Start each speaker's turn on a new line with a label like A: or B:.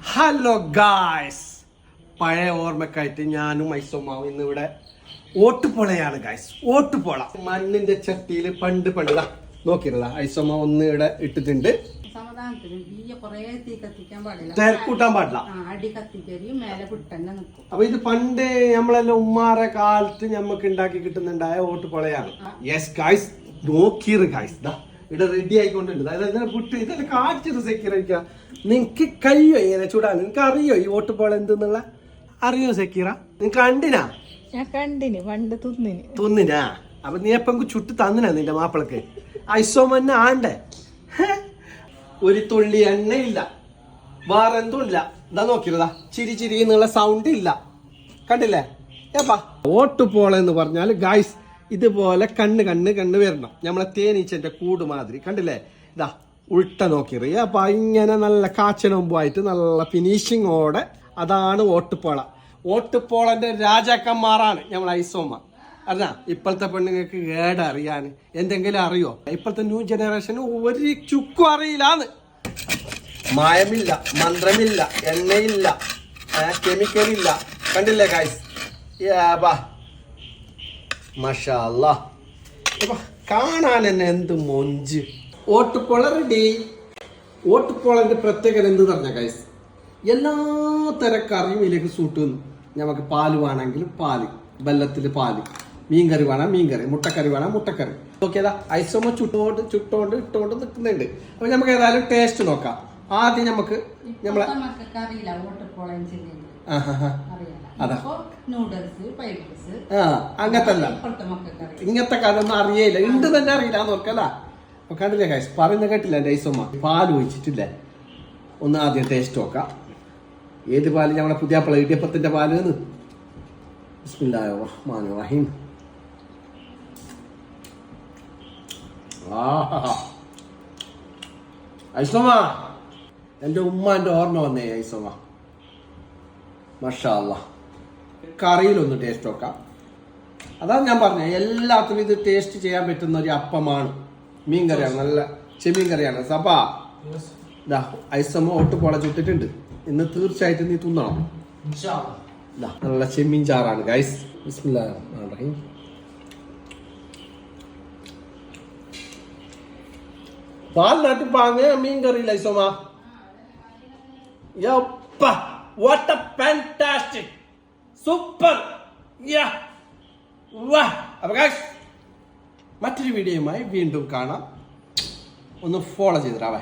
A: Hello guys, പഴയ ഓർമ്മക്കായിട്ട് ഞാനും ഐസോമാവും ഇന്നിവിടെ ഓട്ടുപോളയാണ് ഗായ്സ്. ഓട്ടുപോള മണ്ണിന്റെ ചട്ടിയിൽ പണ്ട് നോക്കിയിരുന്ന ഐസോമ ഒന്ന് ഇവിടെ ഇട്ടിട്ടുണ്ട്. കൂട്ടാൻ പാടില്ല. അപ്പൊ ഇത് പണ്ട് നമ്മളെല്ലാം ഉമ്മാറെ കാലത്ത് ഞമ്മക്ക് ഉണ്ടാക്കി കിട്ടുന്നുണ്ടായ ഓട്ടുപോളയാണ്. യെസ് ഗായ്സ്, നോക്കിയത് ഗായ്സ്, ഇവിടെ റെഡി ആയിക്കൊണ്ടുണ്ട്. അതായത് പുട്ട് ഇതെല്ലാം കാച്ചിട്ട് സെക്യൂർ. നിനക്ക് കഴിയോ ഇങ്ങനെ ചൂടാൻ? നിനക്ക് അറിയോ ഈ ഓട്ടുപോള എന്തെന്നുള്ള? അറിയോ സെക്കീറ? നിനക്ക് കണ്ടിനാ?
B: ഞാൻ കണ്ടിന്, പണ്ട്
A: തിന്നിനാ. അപ്പൊ നീ എപ്പം ചുട്ട് തന്നിനാ നിന്റെ മാപ്പിളക്ക്? ഐസോമന്നെ ആണ്ടേ. ഒരു തുള്ളി എണ്ണയില്ല, വേറെ എന്തും ഇല്ല. ഇതാ നോക്കിയതാ, ചിരി ചിരി എന്നുള്ള സൗണ്ട് ഇല്ല. കണ്ടില്ലേ? ഏപ്പാ ഓട്ടുപോള എന്ന് പറഞ്ഞാൽ ഗായ്സ് ഇതുപോലെ കണ്ണ് വരണം. നമ്മളെ തേനീച്ചന്റെ കൂട് മാതിരി. കണ്ടില്ലേ? ഇതാ ഉൾട്ട നോക്കിയത്. അപ്പൊ ഇങ്ങനെ നല്ല കാച്ചനൊമ്പുമായിട്ട് നല്ല ഫിനിഷിങ്ങോടെ. അതാണ് ഓട്ടുപോള. ഓട്ടുപോളന്റെ രാജാക്കന്മാരാണ് നമ്മൾ ഐസോമ. അറിഞ്ഞ ഇപ്പോഴത്തെ പെണ്ണുങ്ങൾക്ക് അറിയാൻ എന്തെങ്കിലും അറിയോ? ഇപ്പോഴത്തെ ന്യൂ ജനറേഷന് ഒരു ചുക്കും അറിയില്ലാന്ന്. മായമില്ല, മന്ത്രമില്ല, എണ്ണയില്ല, കെമിക്കലില്ല. കണ്ടില്ലേ ഗായ്സ്? മാഷാ അല്ലാഹ്, കാണാൻ തന്നെ എന്ത് മൊഞ്ച്. ഓട്ടുപോള റെഡി. ഓട്ടുപോളന്റെ പ്രത്യേകത എന്ത് പറഞ്ഞ ഗൈസ്, എല്ലാ തരം കറിയും ഇതിലേക്ക് സൂട്ട്. നമുക്ക് പാല് വേണമെങ്കിൽ പാല്, വെള്ളത്തില് പാല്, മീൻകറി വേണം മീൻകറി, മുട്ടക്കറി വേണം മുട്ടക്കറി. നോക്കിയതാ ഐസോമ ചുട്ടോണ്ട് ഇട്ടോണ്ട് നിൽക്കുന്നുണ്ട്. അപ്പൊ നമുക്ക് ഏതായാലും ടേസ്റ്റ് നോക്കാം. ആദ്യം നമുക്ക് നമ്മളെ അങ്ങനത്തല്ല, ഇങ്ങനത്തെ കാര്യമൊന്നും അറിയില്ല, ഉണ്ട് തന്നെ അറിയില്ല നോക്കല്ല. അപ്പൊ കണ്ടില്ലേ ഗൈസ്, പറയുന്ന കേട്ടില്ല എന്റെ ഐസോമ. പാല് ഒഴിച്ചിട്ടില്ലേ, ഒന്ന് ആദ്യം ടേസ്റ്റ് നോക്കാം. ഏത് പാല്? നമ്മളെ പുതിയ ഇടിയപ്പത്തിന്റെ പാല്. ബിസ്മില്ലാഹിർ റഹ്മാനിർ റഹീം. ഐസോമ, എന്റെ ഉമ്മാന്റെ ഓർമ്മ വന്നേ ഐസോമ. മാഷാ അല്ലാഹ്. കറിയിലൊന്ന് ടേസ്റ്റ് നോക്കാം. അതാണ് ഞാൻ പറഞ്ഞത്, എല്ലാത്തിനും ഇത് ടേസ്റ്റ് ചെയ്യാൻ പറ്റുന്ന ഒരു അപ്പമാണ്. മീൻ കറിയാണ്, നല്ല ചെമ്മീൻ കറിയാണ്. സപ്പാ ഐസോമ ഓട്ടുപോള ചുട്ടിട്ടുണ്ട്. ഇന്ന് തീർച്ചയായിട്ടും നീ തിന്നണം. നല്ല ചെമ്മീൻ ചാറാണ് ഗൈസ്. ബിസ്മില്ലാഹിർ റഹ്മാനിർ റഹീം. പാൽ നാട്ടിൽ പാങ്ങ മീൻ കറിയില്ല ഐസോമ. What a fantastic, super, yeah, wow. അപ്പൊ ഗൈസ്, മറ്റൊരു വീഡിയോയുമായി വീണ്ടും കാണാം. ഒന്ന് ഫോളോ ചെയ്തിടാവേ.